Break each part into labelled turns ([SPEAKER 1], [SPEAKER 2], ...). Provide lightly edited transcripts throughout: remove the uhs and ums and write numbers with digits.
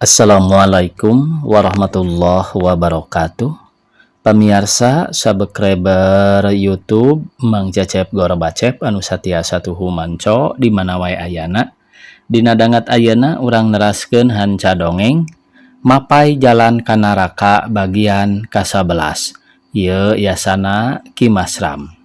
[SPEAKER 1] Assalamualaikum warahmatullahi wabarakatuh. Pemirsa subscriber YouTube Mang Cecep Gorobacep anu satiasa tuhu manco di mana wae ayana. Dina dangat ayeuna urang neraskeun hanca dongeng Mapai Jalan ka Naraka bagian ka-11. Ieu yasana Ki Masram.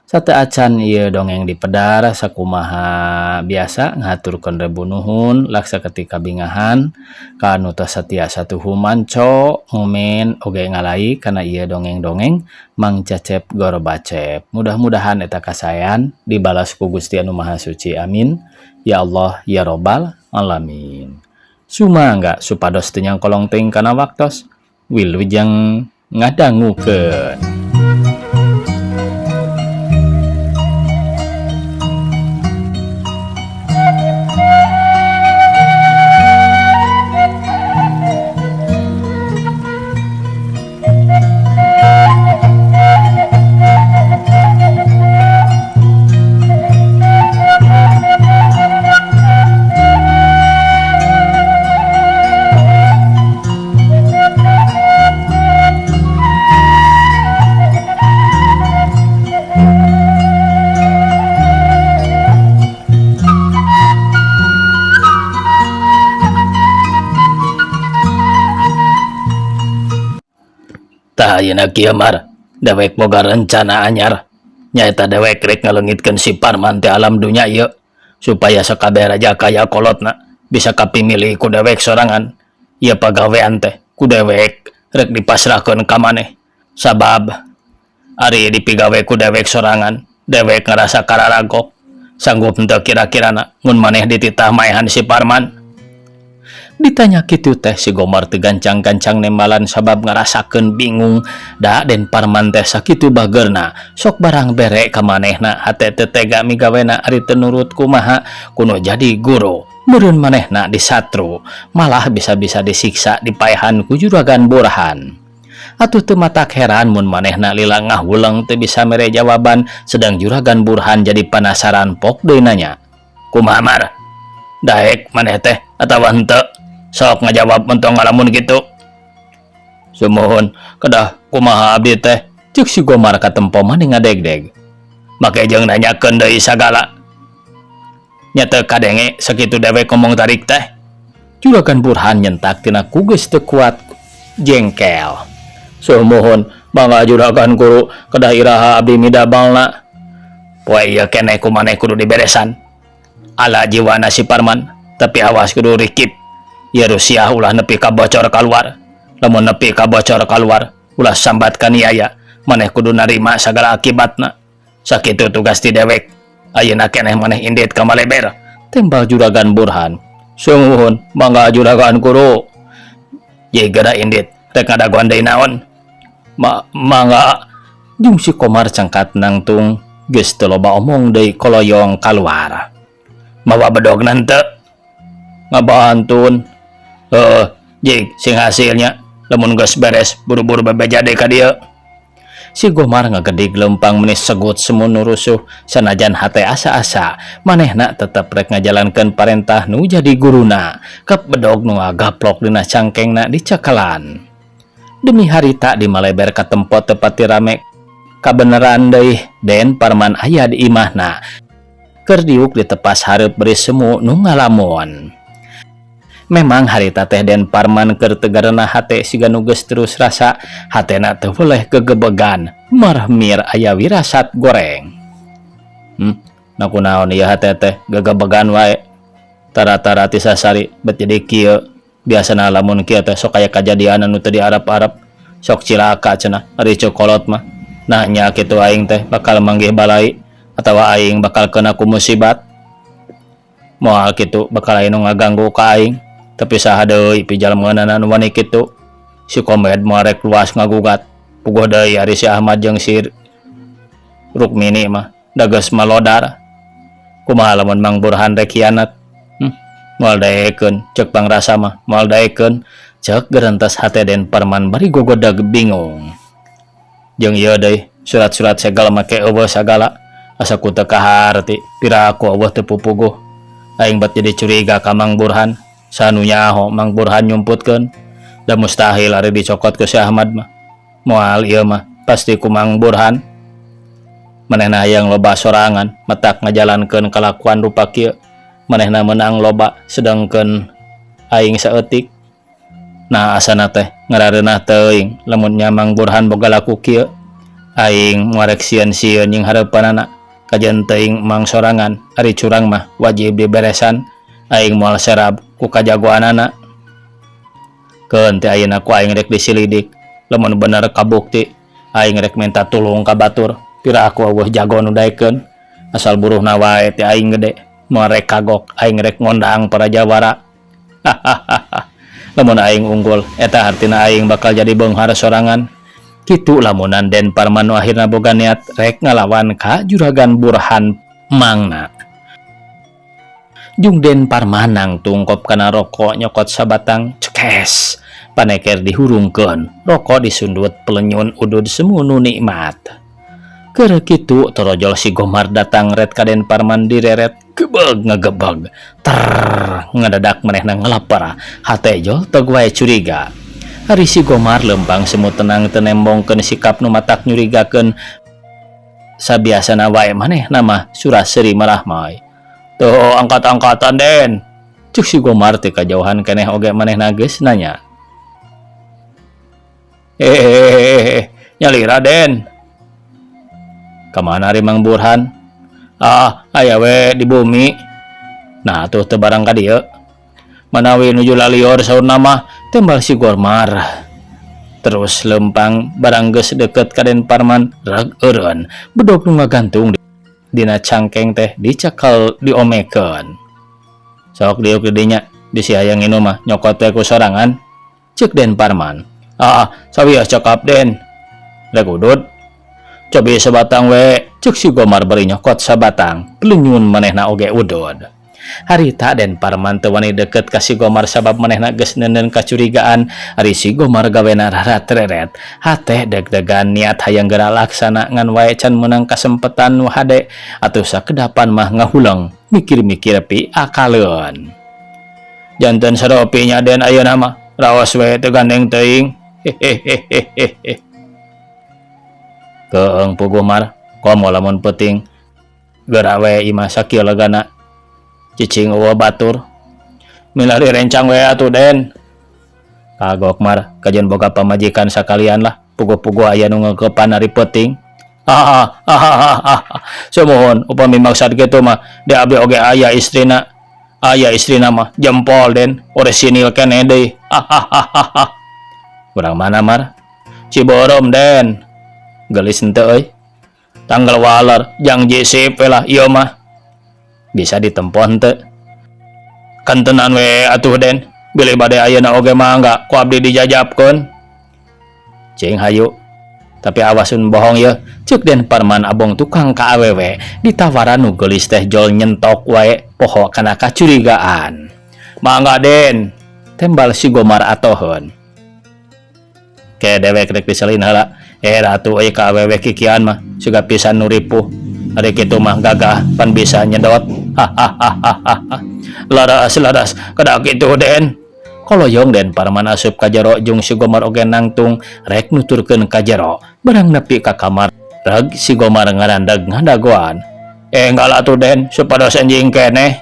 [SPEAKER 1] Sate acan ieu dongeng dipedar sakumaha biasa ngaturkeun rebu nuhun laksa ketika bingahan kanu tos satiasa tuhu manco ngomen oge ngalai kana ieu dongeng-dongeng Mang Cecep Gorobacep. Mudah-mudahan eta kasayan dibalas ku Gusti Anu Maha Suci. Amin. Ya Allah ya Robbal alamin. Sumangga supados teu nyangkolong teuing kana waktos wilujeng ngadangukeun. Tah ayeuna kieu mar dewek boga rencana anyar nyaeta dewek rek ngaleungitkeun si Parman teh alam dunya ieu supaya sakabeh raja kaya kolotna bisa kapimilih ku dewek sorangan. Ieu pagawean teh ku dewek rek dipasrahkeun ka maneh sabab ari dipigawe ku dewek sorangan dewek ngarasa kararagok sanggup henteu kira-kirana mun maneh dititah maehan si Parman. Ditanya kitu teh si Gomar teu gancang-gancang nembalan sabab ngarasakeun bingung da Den Parman teh sakitu bageurna sok barang bere ka manehna hate teu tega migawena ari teu nurut kumaha kuno jadi guru meureun manehna disatru malah bisa-bisa disiksa dipaehan ku Juragan Burhan. Atuh teu matak heran mun manehna lila ngahuleng teu bisa mere jawaban sedang Juragan Burhan jadi penasaran pok deui nanya, "Kumaha Mar? Daek maneh teh atawa henteu? Sok ngajawab mentong ngalamun gitu." "Sumuhun, kedah kumaha abdi teh?" Cek si Gomar katempo maneh ngadeg-deg. "Make jeung nanyakeun deui sagala. Nya teu kadenge sakitu dewek ngomong tarik teh." Juragan Burhan nyentak tina ku geus teu kuat jengkel. "Sumuhun, mangga Juragan Guru, kedah iraha abdi midabalna." "Poe ieu keneh kumaneh kudu diberesan. Ala jiwana si Parman, tapi awas kudu rikip. Ya Rusia ulah nepi ka bocor keluar. Lamun nepi ka bocor keluar, ulah sambat kaniaya. Maneh kudu narima sagala akibatna. Sakitu tugas ti dewek. Ayeuna keneh maneh indit ka maleber." Tembal Juragan Burhan. "Sumuhun, mangga Juragan Guru." "Ye gara indit, rek ngadaguan deui naon?" Mangga." Jung si Komar cangkat nangtung geus teu loba omong deui koloyong kaluar. "Mawa bedogna henteu?" "Ngabantun." Jig sing hasilnya lamun geus beres buru-buru babejade ka dieu." Si Gomar ngagedig lempang menis segut semun nurusuh sanajan hate asa-asa manehna tetep rek ngajalankeun parentah nu jadi guruna kep bedog nu gaplok dina cangkengna dicekelan. Demi harita di maleber ka tempat tepati rame kabeneran deui Den Parman aya di imahna keur diuk ditepas hareup beri semu nu ngalamun. Memang harita teh Den Parman keur tegarana hate siga nu geus terus rasa hatena teu boleh gegebegan marmir aya wirasat goreng. Nakunaon ieu hate teh gegebegan wae tara-tara ti sasari bet jadi kieu biasana lamun kieu teh sok aya kajadian anu teu diarep-arep sok cilaka cenah ari cokolot mah nah nya kitu aing teh bakal manggih balai atawa aing bakal kena ku musibat moal kitu bakal aya nu ngaganggu ka aing. Tapi saha deui pijalmaana anu wani kitu. Si Komed moal rek luas ngagugat. Puguh deui ari si Ahmad jeung si Rukmini mah da geus malodar. Kumaha lamun Mang Burhan rek hianat? Moal daekeun ceuk pangrasa mah moal daekeun ceuk gerentas hate Den Parman bari gogodag bingung. Jeung ieu deui surat-surat segala make eueuh sagala asa ku teu kaharti piraku eueuh teu pupuguh aing bat jadi curiga ka Mang Burhan Sanunya ho Mang Burhan nyumputkeun. Da mustahil ari dicokot ke si Ahmad mah. Moal ieu mah pasti ku Mang Burhan. Manehna hayang loba sorangan, metak ngajalankeun kalakuan rupa kieu. Manehna menang loba sedengkeun aing saeutik. Nah asana teh ngarareunah teuing lamun nya Mang Burhan boga laku kieu. Aing ngorek sieun-sieun jeung hareupanana kajen teuing Mang sorangan ari curang mah wajib diberesan. Aing moal serab ku kajagoanana. Keun teh ayeuna ku aing rek disilidik. Lamun bener kabukti aing rek minta tulung ka batur. Pira aku eueuh jago nu daekeun. Asal buruhna wae teh aing gede. Moal rek kagok aing rek ngondang para jawara. Lamun aing unggul eta artina aing bakal jadi beunghar sorangan. Kitu lamunan Den Parman nu akhirna boga niat rek ngalawan ka Juragan Burhan mangna. Jung Den Parman nangtung kop kana rokok nyokot sabatang cekes. Paneker dihurungkeun, rokok disundut pelenyun udud semu nu nikmat. Keur kitu torojol si Gomar datang ret ka Den Parman direret gebeg ngagebeg. Ngadadak manehna ngelapar, hate jol teu wae curiga. Ari si Gomar lempang semu tenang teu nembongkeun sikap nu matak nyurigakeun. Sabiasana wae manehna mah surah seuri malah moy. Tuh angkat-angkatan Den. Cuk si Gomar teh kajauhan keneh oge manehna geus nanya. Nyali Raden. Kamana ari Mang Burhan? Aya we di bumi. Nah tuh teu barang ka dieu. Manawi nuju lalior saurna mah tembal si Gomar. Terus lempang barang geus deukeut ka Den Parman reg eureun bedog nu ngagantung dina cangkeng teh dicekel diomekeun. Sok diuk di dinya disihayang inu mah nyokot we ku sorangan. Ceuk Den Parman. Sawiah cakap Den. Rek udud. Cobi sabatang we. Ceuk si Gomar bari nyokot sabatang. Pelenyun manehna oge udud. Harita Den Parman teu wani deukeut ka si Gomar sabab manehna geus neuneun kacurigaan. Ari si Gomar gawena rarat-reret. Hate deg-degan niat hayang geura laksana ngan wae can meunang kasempetan nu hade atuh sakedapan mah ngahulang mikir-mikir pi akaleun. Janten saropi nya Den ayeuna mah raos we teu gandeng teuing. Keung pu Gomar komo lamun peuting geura we imah sakieu legana. Cicing eueuh batur. Milari rencang we atuh Den. Kagok Mar, kajen boga pamajikan sakalian lah. Pugu-pugu aya nu ngeukepan ari peuting. Semohon upami maksad kitu mah di abdi oge aya istrina. Aya istrina mah jempol Den, orisinil keneh deui. Urang mana Mar? Ciborom Den. Gelis henteu euy. Tanggal waler jang jisip we lah ieu mah. Bisa ditempo henteu. Kantenan we atuh Den. Bilih bade ayeuna oge mangga ku abdi dijajabkeun. Cing hayu. Tapi awasun bohong ye. Ceuk Den Parman abong tukang ka awewe. Ditawaran nu geulis teh jol nyentok wae poho kana kacurigaan. Mangga Den. Tembal si Gomar atoheun. Ke dewek rek diselin heula. Ratu euy ka awewe kikian mah suga pisan nu ripuh. Ari kitu mah gagah pan bisa nyedot. Laras kada kitu Den. Koloyong Den Parman asup ka jero jeung si Gomar oge nangtung rek nuturkeun ka jero. Barang nepi ka kamar reg si Gomar ngarandeg ngadagoan. Enggal atuh Den supados anjing keneh.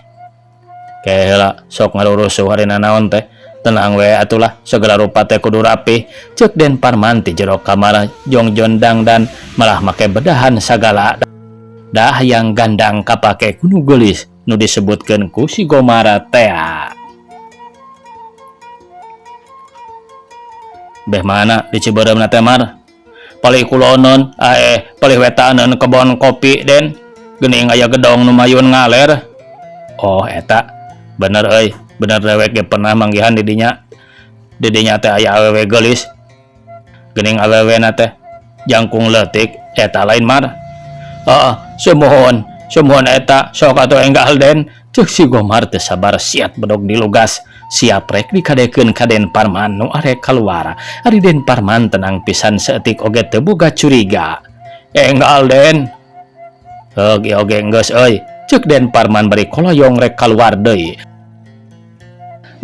[SPEAKER 1] Heula sok ngarurusuh harina naon teh. Tenang we atulah segala rupa teh kudu rapi. Ceuk Den Parman ti jero kamar jongjon dangdan malah make bedahan sagala. Dah yang gandang kapake kudu geulis nu disebutkeun ku si Gomar teh. Beh mana di Ciberemna teh Mar? Palih kulonon palih wetaneun kebon kopi Den. Geuning aya gedong nu mayun ngaler. Oh eta bener euy. Bener dewek ge pernah manggihan di dinya. Di dinya teh aya awewe geulis. Geuning awewena teh jangkung leutik eta lain Mar. Semohon eta sok atuh enggal Den. Ceuk si Gomar teu sabar siat bedog dilugas. Siap rek dikadekeun ka Den Parman nu arek kaluar. Ari Den Parman tenang pisan saeutik oge teu boga curiga. Enggal Den. Oge geus euy. Ceuk Den Parman bari koloyong rek kaluar deui.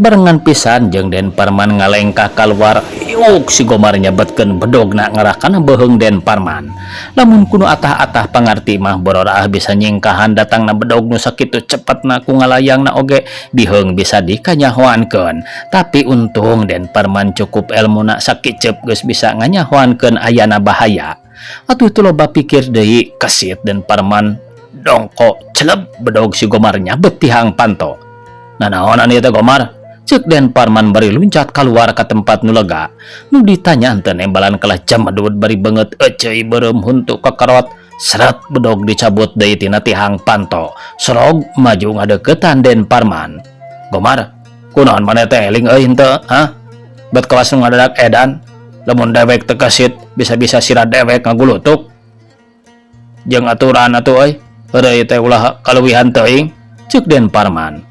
[SPEAKER 1] Barengan pisan jeung Den Parman ngalengkah keluar. Yuk si Gomar nyabetkeun bedogna ngarah kana beheung Den Parman. Lamun kuno atah-atah pangarti mah bororah bisa nyingkahan datangna bedog nu sakitu cepetna ku ngalayangna oge biheung bisa dikanyahoankeun. Tapi untung Den Parman cukup elmuna sakicep geus bisa nganyahoankeun ayana bahaya. Atuh teu loba pikir deui kesit Den Parman dongko celeb bedog si Gomar nyabet tihang panto. Nanaonan ieu teh Gomar? Cek Den Parman bari luncat keluar ke tempat nu lega. Nu ditanya henteu nembalan kalah jamadud bari banget eceuy beureum huntu kekerot. Seret bedog dicabut deui tina tihang panto. Serog maju ngadeukeutan Den Parman. Gomar, kunaon maneh teh eling euy henteu? Hah? Bet kawas nu ngadadak edan. Lamun dewek teu kesit, bisa-bisa sira dewek ngagulutuk. Jeung aturan atuh euy. Heureuy teh ulah kaluwihan teuing. Cek Den Parman.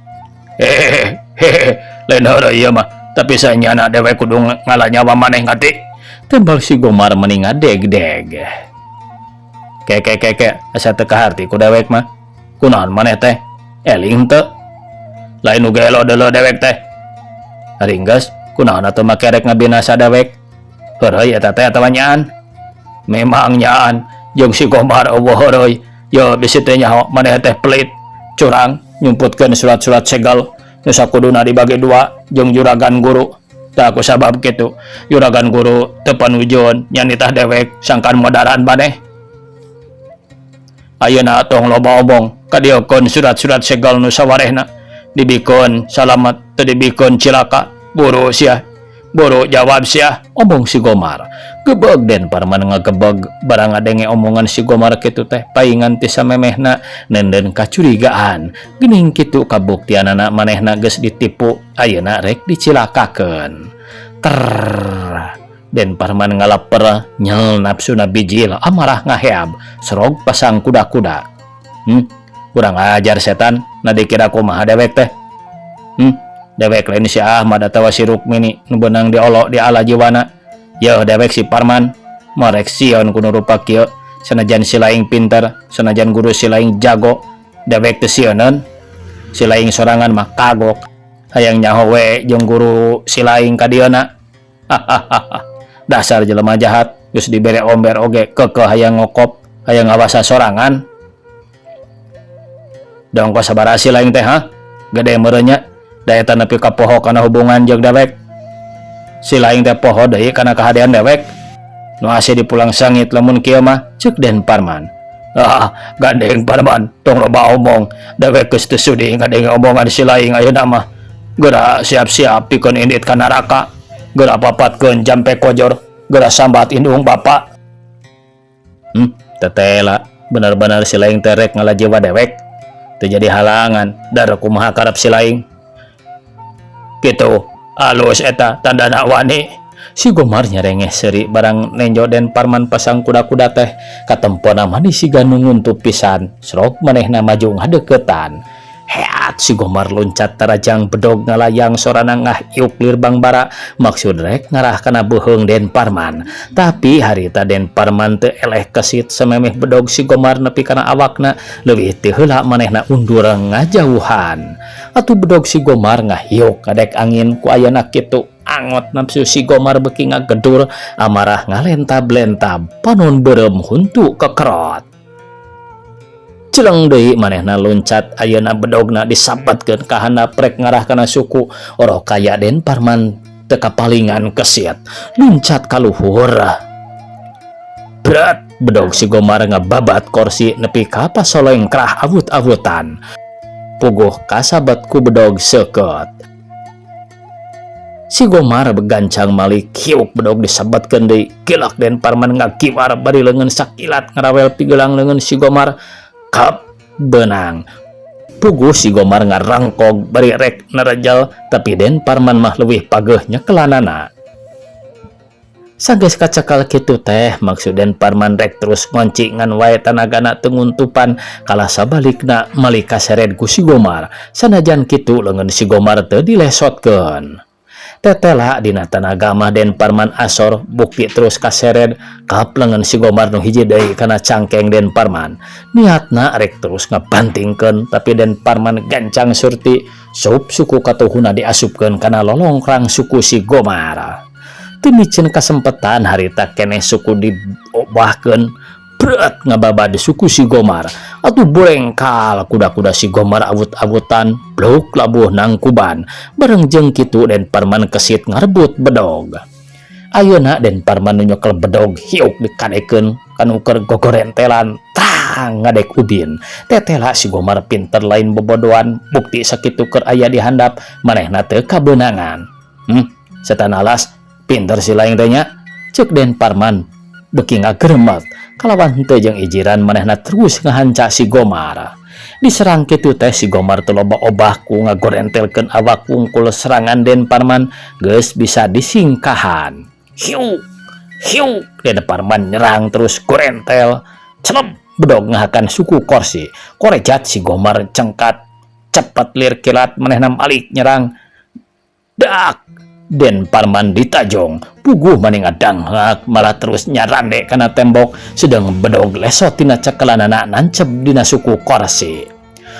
[SPEAKER 1] Hehehe. Lain heureui ieu mah, tapi saenyana dewek kudu ngalah nyawa maneh ngati. Tembal si Gomar mending ngadeg-deg. Keke asa teu kaharti ku dewek mah. Kunaon maneh teh? Eling teu? Lain nu gelo deuleu dewek teh. Haringgeus, kunaon atuh make rek ngabinasa dewek? Heureui eta teh atawa nyaan? Memang nyaan, jeung si Gomar eueuh heureui. Yo bisi teh nyaho maneh teh pelit, curang, nyumputkeun surat-surat segel. Nu sakuduna dibagi dua jeung juragan guru. Tah ku sabab kitu juragan guru teu panujon nyanitah dewek sangkan modaran maneh. Ayeuna tong loba omong kadieukun surat-surat segel nu sawarehna dibikeun salamet teu dibikeun cilaka. Buru sia, buru jawab sia, omong si Gomar. Gebeg Den Parman ngagebeg barang ngadenge omongan si Gomar kitu teh paingan ti samemehna nenden kacurigaan. Geuning kitu kabuktianana manehna geus ditipu, ayeuna rek dicilakakeun. Den Parman ngalaper nyel nafsuna bijil amarah ngaheab serog pasang kuda-kuda. Kurang ajar setan, na dikira kumaha dewek teh? Dewek lain si Ahmad atawa si Rukmini nu beunang diolok di ala jiwana. Yo dewek si Parman marek sieun kudu rupa kieu. Sanajan si laing pinter, sanajan guru si laing jago, dewek teu sieuneun. Si laing sorangan mah kagok hayang nyaho we jeung guru si laing ka dieuna. Dasar jelema jahat geus dibere omber oge kekeh hayang ngokop, hayang ngawasa sorangan. Dongko sabaraha si laing teh ha? Gede meureun nya. Da eta nepi ka poho kana hubungan jeung dewek. Si laing teh poho deui kana kahadean dewek. Nu ase dipulang sangit lamun kieu mah, ceuk Den Parman. Gandeng Parman, tong loba omong. Dewek geus teu sudi ngadenge omongan si laing ayeuna mah. Geura siap-siap pikeun indit ka neraka. Geura papatkeun jampe kojor, geura sambat indung bapa. Tetela, bener-bener si laing teh rek ngalajewa dewek. Teu jadi halangan, dar kumaha karep si laing. Gitu, alus eta tandana wani. Si Gomar nyerengeh seri barang nenjo Den Parman pasang kuda-kuda teh katempona mani siga nu nguntup pisan. Srok manehna maju ngadeuketan. Heat si Gomar loncat tarajang bedog ngalayang sorana ngahiuk lirbang bara maksud rek ngarah kana beheung Den Parman. Tapi harita Den Parman teu eleh kesit samemeh bedog si Gomar nepi kana awakna leuwih teu heula manehna undur ngajauhan. Atuh bedog si Gomar ngahiuk kadek angin ku ayeuna kitu. Angot nafsu si Gomar beuki ngagedur amarah ngalentab-lentab panon beureum huntu kekerot. Celeng deui manehna loncat ayeuna bedogna disabetkeun ka handap rek ngarah kana suku. Oroh kaya Den Parman teu kapalingan kesit luncat ka luhur. Berat bedog si Gomar ngababat kursi nepi ka pasoleng krah awut-awutan. Puguh kasabet ku bedog seukeut. Si Gomar begancang malik hiuk bedog disabetkeun deui. Gilak Den Parman ngakiwar bari leungeun sakilat ngarawel pigelang leungeun si Gomar. Kap benang. Puguh si Gomar ngarangkog bari rek narajal tapi Den Parman mah leuwih pageuhnya kelanana. Sageus kacakal kitu teh maksud Den Parman rek terus ngonci ngan wae tanagana teu nguntupan kalah sabalikna malih kasered ku si Gomar. Sanajan kitu leungeun si Gomar teu dilesotkeun. Tetela dina tanaga mah Den Parman asor bukti terus kaseret kaplengan si Gomar nu hiji deui kana cangkeng Den Parman. Niatna rek terus ngabantingkeun tapi Den Parman gancang surti sup suku katuhuna diasupkeun kana lolongkrang suku si Gomar. Teu micen kasempetan harita keneh suku diobahkeun berat ngababad suku si Gomar atuh borengkal kuda-kuda si Gomar awut-awutan bluk labuh nangkuban bareng jeung kitu Den Parman kesit ngarebut bedog. Ayeuna Den Parman nyokel bedog hiuk dikadekeun kanu keur gogorentelan tang ngadek ubin. Tetela si Gomar pinter lain bobodohan bukti sakitu keur aya di handap manehna teu kabeunangan. Setan alas pinter si lain teh nya ceuk Den Parman beuki ngagremet kalawan henteu jeung ijiran manehna terus ngahanca si Gomar. Diserang kitu teh si Gomar teu loba obah ku ngagorentelkeun awak wungkul serangan Den Parman geus bisa disingkahan. Hiu hiu Den Parman nyerang terus gorentel celep bedog ngahakan suku korsi. Korejat si Gomar cengkat cepet lir kilat manehna balik nyerang. Dak Den Parman ditajong puguh maning adanghak malah terus nyarande kana tembok sedang bedog lesot tina cekelanana nancep dina suku korsi.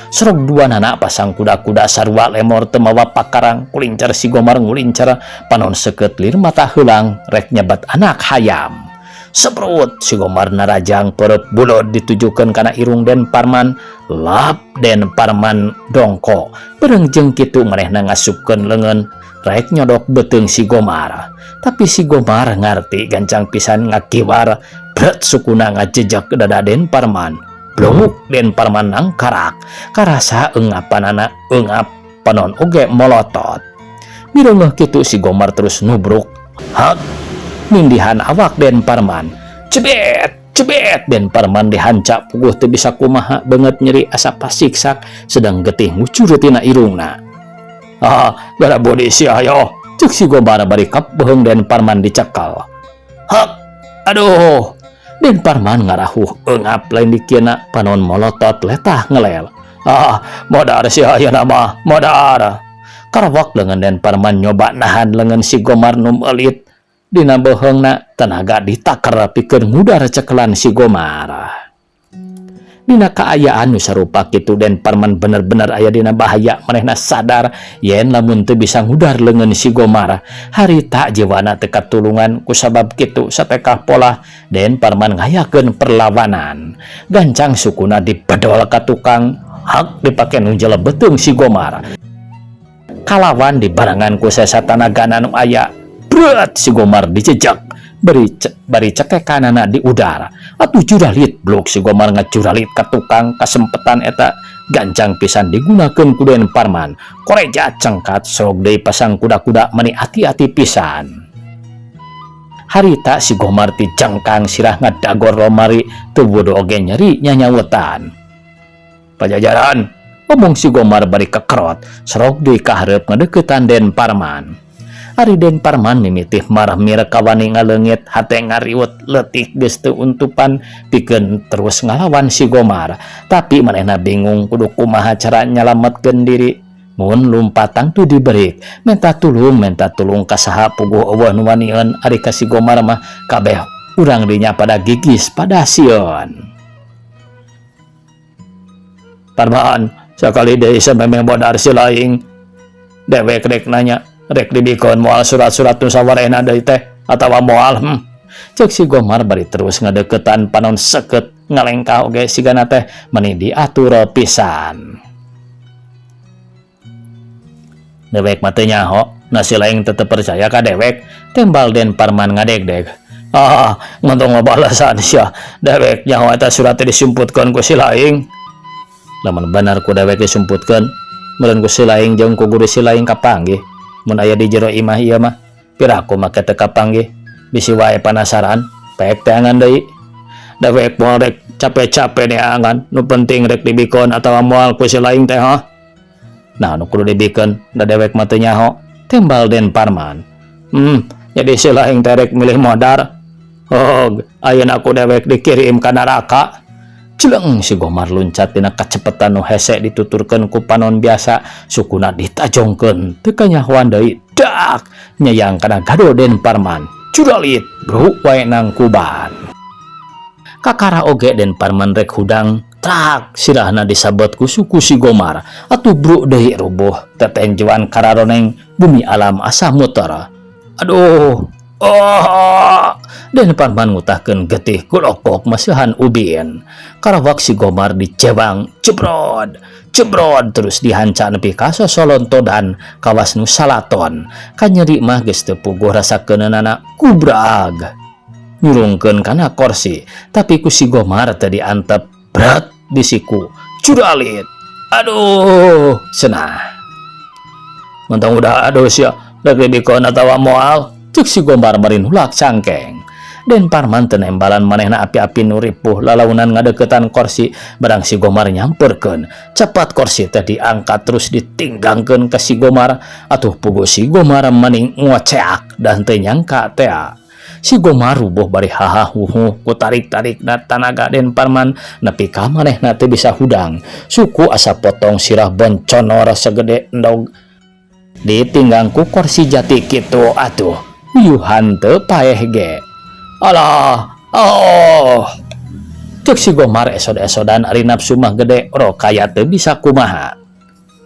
[SPEAKER 1] Serog dua nana pasang kuda-kuda sarua lemor teu mawa pakarang kulincer si Gomar ngulincer panon seukeut lir mata heulang rek nyebat anak hayam. Sebrut si Gomar narajang perep bulod ditujukeun kana irung Den Parman. Lap Den Parman dongko bareng jeung kitu manehna ngasupkeun leungeun rek nyodok beteung si Gomar. Tapi si Gomar ngarti gancang pisan ngakiwar berat sukuna ngajejak ke dada Den Parman. Bluk Den Parman nangkarak karasa engapanana engap panon oge molotot. Mireungeuh kitu si Gomar terus nubruk hak nindihan awak Den Parman. Cebet cebet Den Parman dihancak puguh teu bisa kumaha banget nyeri asa pasiksak sedang getih ngucur tina irungna. Gara bodi si ayo cek si Gomar bari kapbeung Den Parman dicekal. Hak aduh Den Parman ngarahuh engap lain dikieuna panon molotot letah ngelel. Modar si ayeuna mah modar. Karawak leungeun Den Parman nyoba nahan leungeun si Gomar nu eulit dina beheungna tenaga ditakar pikeun ngudar cekelan si Gomar. Dina kaayaan nu sarupa kitu Den Parman bener-bener aya dina bahaya manehna sadar yen lamun teu bisa ngudar leungeun si Gomar harita jiwana teu katulungan kusabab kitu satekah pola Den Parman ngayakeun perlawanan. Gancang sukuna dipedol ka tukang hak dipake nunjel beteung si Gomar. Kalawan dibarengan ku sasatanagana nu aya berat si Gomar dicejak bari cekekanana di udara. Atuh juralit blok si Gomar ngacuralit ka tukang kasempetan eta gancang pisan digunakeun ku Den Parman. Koreja cengkat sok deui pasang kuda-kuda mani hati-hati pisan. Harita si Gomar ti jangkang sirah ngadagor lomari teu bodo oge nyeri nyanyawetan. Pajajaran ngomong si Gomar bari kekerot serok deui ka hareup ngadeuketan Den Parman. Ari Den Parman mimiti marah mirekawani ngaleungit hate ngariwet leutik geus teu untupan pikeun terus ngalawan si Gomar. Tapi manehna bingung kudu kumaha cara nyalametkeun diri. Mun lumpatang tu diberi minta tulung ka saha puguh eueuh nu wanieun ari ka si Gomar mah kabeh urang dinya pada gigis pada sieun. Parman sakali deui samemeh bodar si laing dewek rek nanya rek dibikeun moal surat-surat nu sawarehna deui teh atawa moal cek si Gomar bari terus ngadeuketan panon seukeut ngalengkah oge sigana teh meni diatur pisan. Dewek mah teu nyaho nasi laing tetep percaya ka dewek tembal Den Parman ngadegdeg. Ngontong balasan sia dewek nyaho eta surat teh disumputkeun ku si laing. Lamun bener ku dewek disumputkeun meureun ku si laing jeung ku guru si laing kapanggih. Mun aya di jero imah ieu mah piraku make teu kapanggih bisi wae panasaran pek teangan deui. Dewek moal rek capek-capek neangan nu penting rek dibikeun atawa moal ku si laing teh Nah nu kudu dibikeun da dewek mah teu nyaho tembal Den Parman. Jadi si laing teh rek milih modar. Ayeuna ku dewek dikirim ka neraka. Celeng si Gomar luncat tina kacepetan nu hese dituturkeun ku panon biasa sukuna ditajongkeun teu kanyahoan deui dak nyayang kana gado Den Parman curalit bro wae nang kuban kakara oge Den Parman rek hudang trak sirahna disabot ku suku si Gomar atuh bro deui rubuh tetenjuan kararoneng bumi alam asa muter aduh Den Parman ngutahkeun getih kulokok masihan ubin karawak si Gomar dicebang cebrod terus dihanca nepi ka sosolontodan kawas nu salaton kanyeri mah geus teu puguh rasakeunana kubrag nyurungkeun kana kursi tapi ku si Gomar teh diantep berat di siku curalit aduh cenah mentang udah aduh sia rek dibikon atawa moal cek si Gomar marin hulak cangkeng Den Parman teu nembalan manehna api-api nu ripuh lalaunan ngadeukeutan kursi barang si Gomar nyamperkeun cepat kursi teh diangkat terus ditinggangkeun ka si Gomar atuh puguh si Gomar maning ngoceak dan teu nyangka teh si Gomar rubuh bari hahahuhu ku tarik-tarikna tanaga Den Parman nepi ka manehna teu bisa hudang suku asa potong sirah bonconor segede endog ditinggang ku kursi jati kitu atuh yuhan teu paeh ge alah cek si Gomar esod-esodan ari nafsu mah gede rokaya teu bisa kumaha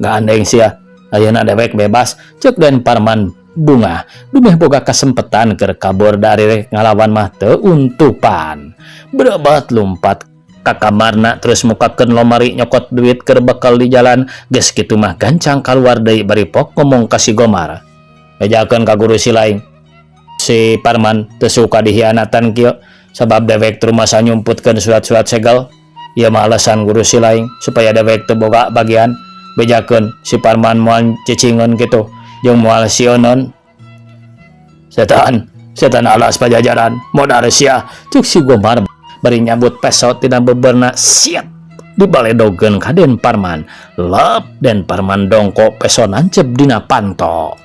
[SPEAKER 1] gandeng sia ayeuna dewek bebas cek Den Parman bunga dumeh boga kasempetan keur kabur dari ngalawan mah teu untupan berebat lumpat ka kamarna terus mukakeun lomari nyokot duit keur bekal di jalan geus kitu mah gancang kaluar deui bari pok ngomong ka si Gomar bejakeun ka guru si lain si Parman teu suka dihianatan kieu sabab dewek teu masa nyumputkeun surat-surat segel ieu mah alasan guru si lain supaya dewek teu boga bagian bejakeun si Parman moal cicingeun kitu jeung moal sionon setan alas pajajaran modar sia cuk si Gomar bari nyambut peso tina beberna siap dibaledogeun ka Den Parman lep Den Parman dongko peso nancep dina panto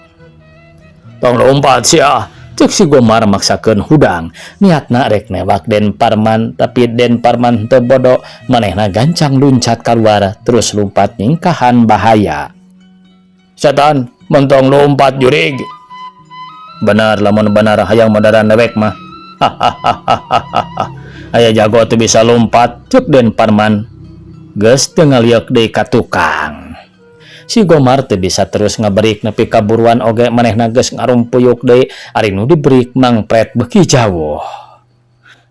[SPEAKER 1] tong lompat sia cek si Gomar maksakeun hudang niatna rek newak Den Parman tapi Den Parman teu bodo manehna gancang luncat kaluar terus lumpat ningkahan bahaya setan mentong lompat jurig benar lamun benar hayang modaran dewek mah aya jago teu bisa lompat cek Den Parman geus teu ngaliuk deui ka tukang si Gomar teu bisa terus ngaberik nepi ka buruan oge manehna geus ngarumpuyuk deui ari nu dibrik mangpret beuki jauh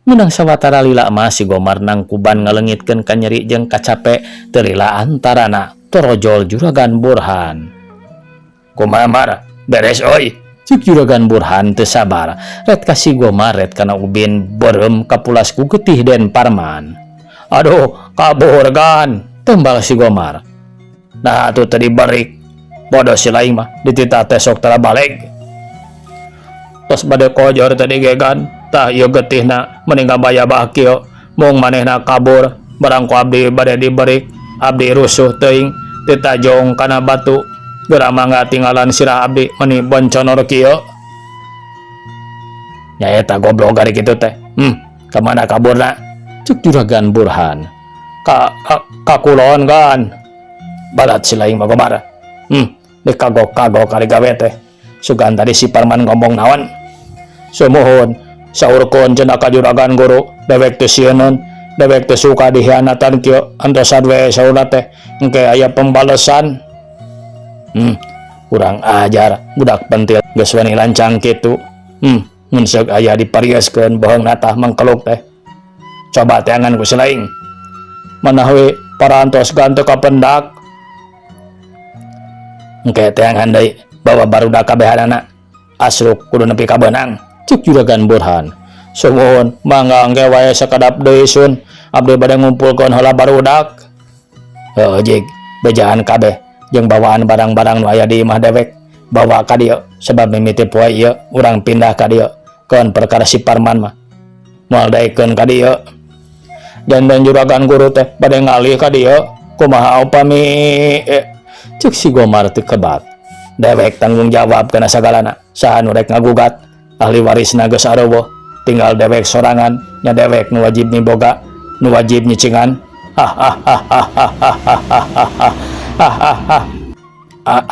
[SPEAKER 1] menang sawatara lila mah si Gomar nang kuban ngaleungitkeun ka nyeri jeung kacape teu lila antarana torojol Juragan Burhan kumaha mar beres oi cik Juragan Burhan teu sabar ret ka si Gomar ret kana ubin beureum kapulas ku getih Den Parman aduh kabur gan tembal si Gomar nah atuh tadi barik bodoh si lain mah ditita teh sok tara balik tos bade kojor tadi gegan tah ieu getihna mending ngabaya-bah kieu mung manehna kabur barang ku abdi bade diberik abdi rusuh teuing ditajong kana batu geura mangga tinggalan sirah abdi meni bonconor kieu nya eta goblok gari kitu teh ka mana kaburna cuk Juragan Burhan ka kulon kan balat si lain mah Gomar dikagok-kagok kali gawe teh sugan tadi si Parman ngomong naon sumuhun saurkeun cenah ka Juragan Guru dewek teu sieun dewek teu suka dihianatan kieu antosan we saurna teh engke aya pembalesan kurang ajar budak pentil geus wani lancang kitu mun seuk aya diparioskeun bohongna tah mangkeluk teh coba teangan ku si lain manawi parantos ganteu ka pendak engke teangan deui bawa barudak kabehanana asruk kudu nepi ka beunang cek Juragan Burhan sumuhun mangga engke wae sakadap deui sun abdi bade ngumpulkeun heula barudak jig bejaan kabeh jeung bawaan barang-barang nu aya di imah dewek bawa ka dieu sebab mimiti poe ieu urang pindah ka dieu keun perkara si Parman mah moal daekeun ka dieu dan Juragan Guru teh bade ngalih ka dieu kumaha upami cek si Gomar teu kebat dewek tanggung jawab kana sagalana saha nu rek ngagugat ahli warisna geus aroboh tinggal dewek sorangan nya dewek nu wajib miboga nu wajib nyicingan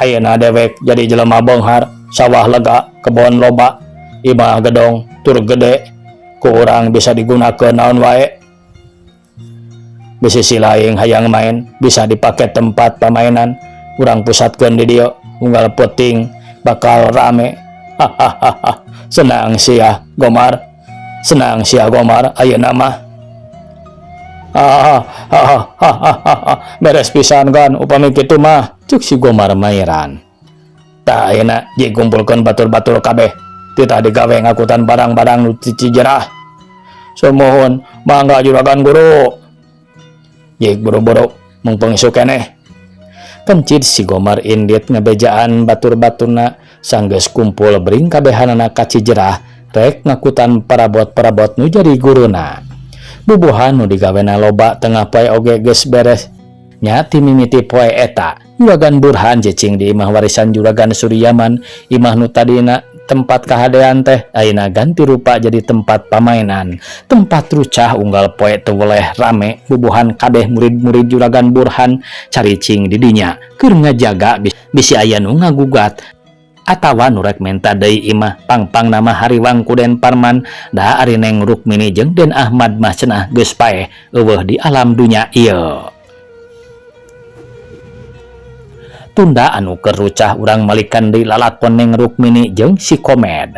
[SPEAKER 1] ayeuna dewek jadi jelema bonghar sawah lega, kebon loba, imah gedong tur gede, ku urang bisa digunakan naon wae. Bisi si laing hayang main bisa dipakai tempat pamainan, urang pusatkeun di dieu unggal peuting bakal rame. Hahaha, senang sia Gomar, senang sia Gomar ayeuna mah. Hahaha, beres pisan kan upami kitu mah, cuk si Gomar mairan. Tah ayeuna ji kumpulkeun batur-batur kabeh, tita digawe ngakutan barang-barang nu Cijerah. Semohon mangga juragan guru. Jik buru-buru mengpengsu keneh. Kencit si Gomar indit ngebejaan batur-baturna sanggeus kumpul bering kabehanana ka Cijerah rek ngakutan parabot-parabot nu jadi guruna. Bubuhan nu digawena loba tengah poe oge geus beres. Nya ti mimiti poe eta Juragan Burhan cicing di imah warisan Juragan Suryaman, imah nu tadina tempat kahadean teh ayeuna ganti rupa jadi tempat pamainan, tempat rucah unggal poe teu weleh rame. Bubuhan kabeh murid-murid Juragan Burhan caricing di dinya keur ngajaga bisi aya nu ngagugat atawa nu rek menta deui imah pangpang nama Hariwang Kuden Parman da ari Neng Rukmini jeung Den Ahmad mah cenah geus paeh eueuh di alam dunya ieu. Tunda anu keur rucah urang malikan deui lalakon Neng Rukmini jeung si Komed.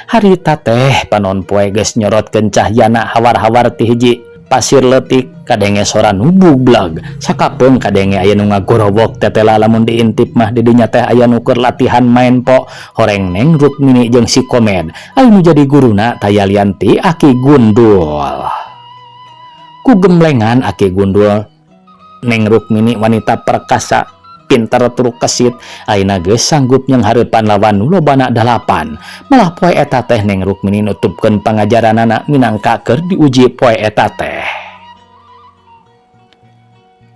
[SPEAKER 1] Harita teh panon poe geus nyorotkeun cahyana hawar-hawar ti hiji pasir leutik kadenge sora nu bublag sakapeung kadenge aya nu ngagorowok tetela lamun diintip mah di dinya teh aya nu keur latihan main po horeng Neng Rukmini jeung si Komed anu jadi guruna tayalian ti Aki Gundul. Ku gemblengan Aki Gundul Neng Rukmini wanita perkasa pintar tur kesit ayeuna geus sanggup nyenghareupan lawan nu lobana 8. Malah poe eta teh Neng Rukmini nutupkeun pangajaranana minangka keur diuji poe eta teh.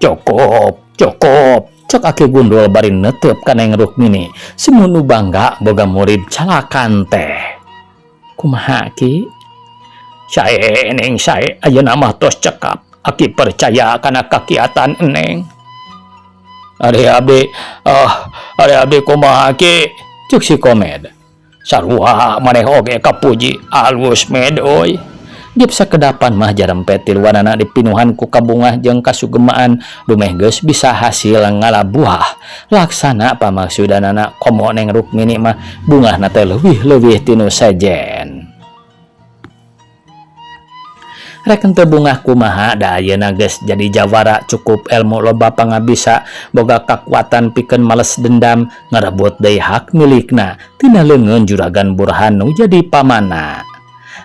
[SPEAKER 1] Cukup cek Aki Gundul bari netep ka Neng Rukmini semun nu bangga boga murid calakan teh. Kumaha Ki? Sae Neng sae ayeuna mah tos cekap. Aki percaya kana kakiatan Neng. Ari abdi kumaha Ki? Cuk si Komed. Sarua maneh oge kapuji alus med oy. Dip sakedapan mah jarempet tiluanana dipinuhan ku kabungah jeung kasugemaan dumeh geus bisa hasil ngalabuah. Laksana pamaksudanana komo Neng Rukmini mah bungahna teh leuwih-leuwih tinu sejen. Rek henteu bungah kumaha da ayeuna geus jadi jawara cukup ilmu loba pangabisa boga kakuatan pikeun males dendam ngarebut deui hak milikna tina leungeun Juragan Burhan nu jadi pamana.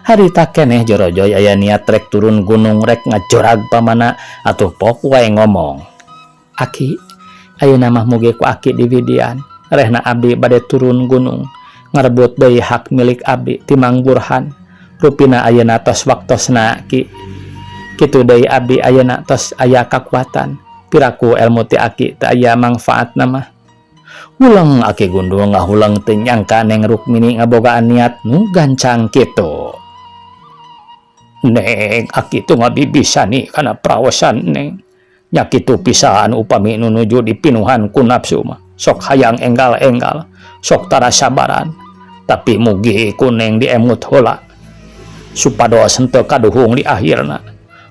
[SPEAKER 1] Harita keneh jorojoy aya niat rek turun gunung rek ngajorag pamana atuh pok wae ngomong. Aki ayeuna mah mugi ku Aki diwidian rehna abdi bade turun gunung ngarebut deui hak milik abdi ti Mang Burhan. Rupina ayeuna tos waktosna Ki. Kitu deui abdi ayeuna tos aya kakuatan. Piraku ilmu ti Aki teu aya mangfaatna mah. Ulang Aki Gundul ngahulang teu nyangka Neng Rukmini ngabogaan niat nu gancang kitu. Neng, Aki tu ngabibisani kana praosan Neng. Nya kitu pisan upami nu nuju dipinuhan ku nafsu mah. Sok hayang enggal-enggal, sok tara sabaran. Tapi mugi ku Neng diemut heula. Supados henteu kaduhung di akhirna.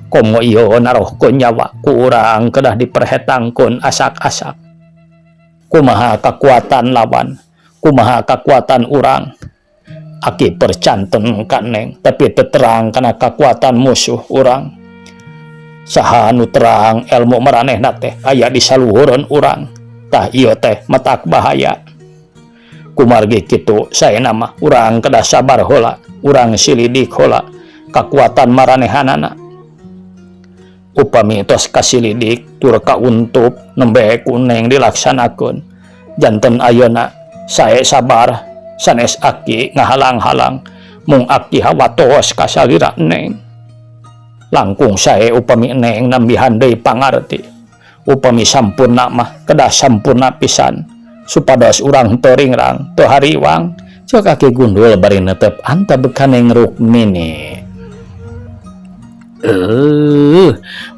[SPEAKER 1] Komo ieu narohkeun nyawa ku urang kedah diperhetangkeun asak-asak. Kumaha kakuatan lawan, kumaha kakuatan urang. Aki percanten ka Neng, tapi teu terang kana kakuatan musuh urang. Saha nu terang ilmu maranehna teh aya di saluhureun urang. Tah ieu teh matak bahaya. Kumargi kitu saena mah urang kedah sabar heula, urang silidik heula kakuatan maranehanana. Upami tos kasilidik tur kauntup nembe ku Neng dilaksanakeun. Janten ayeuna sae sabar sanes Aki ngahalang-halang mung Aki hawatos ka salira Neng. Langkung sae upami Neng nambihan deui pangarti. Upami sampurna mah kedah sampurna pisan. Supados urang teu ringrang teu hariwang cek Aki Gundul bari netep antep ka Neng Rukmini.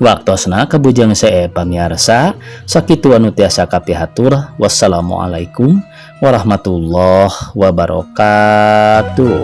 [SPEAKER 1] Waktosna kabujang sae pamiarsa sakitu anu tiasa kapihatur. Wassalamualaikum
[SPEAKER 2] warahmatullahi wabarakatuh.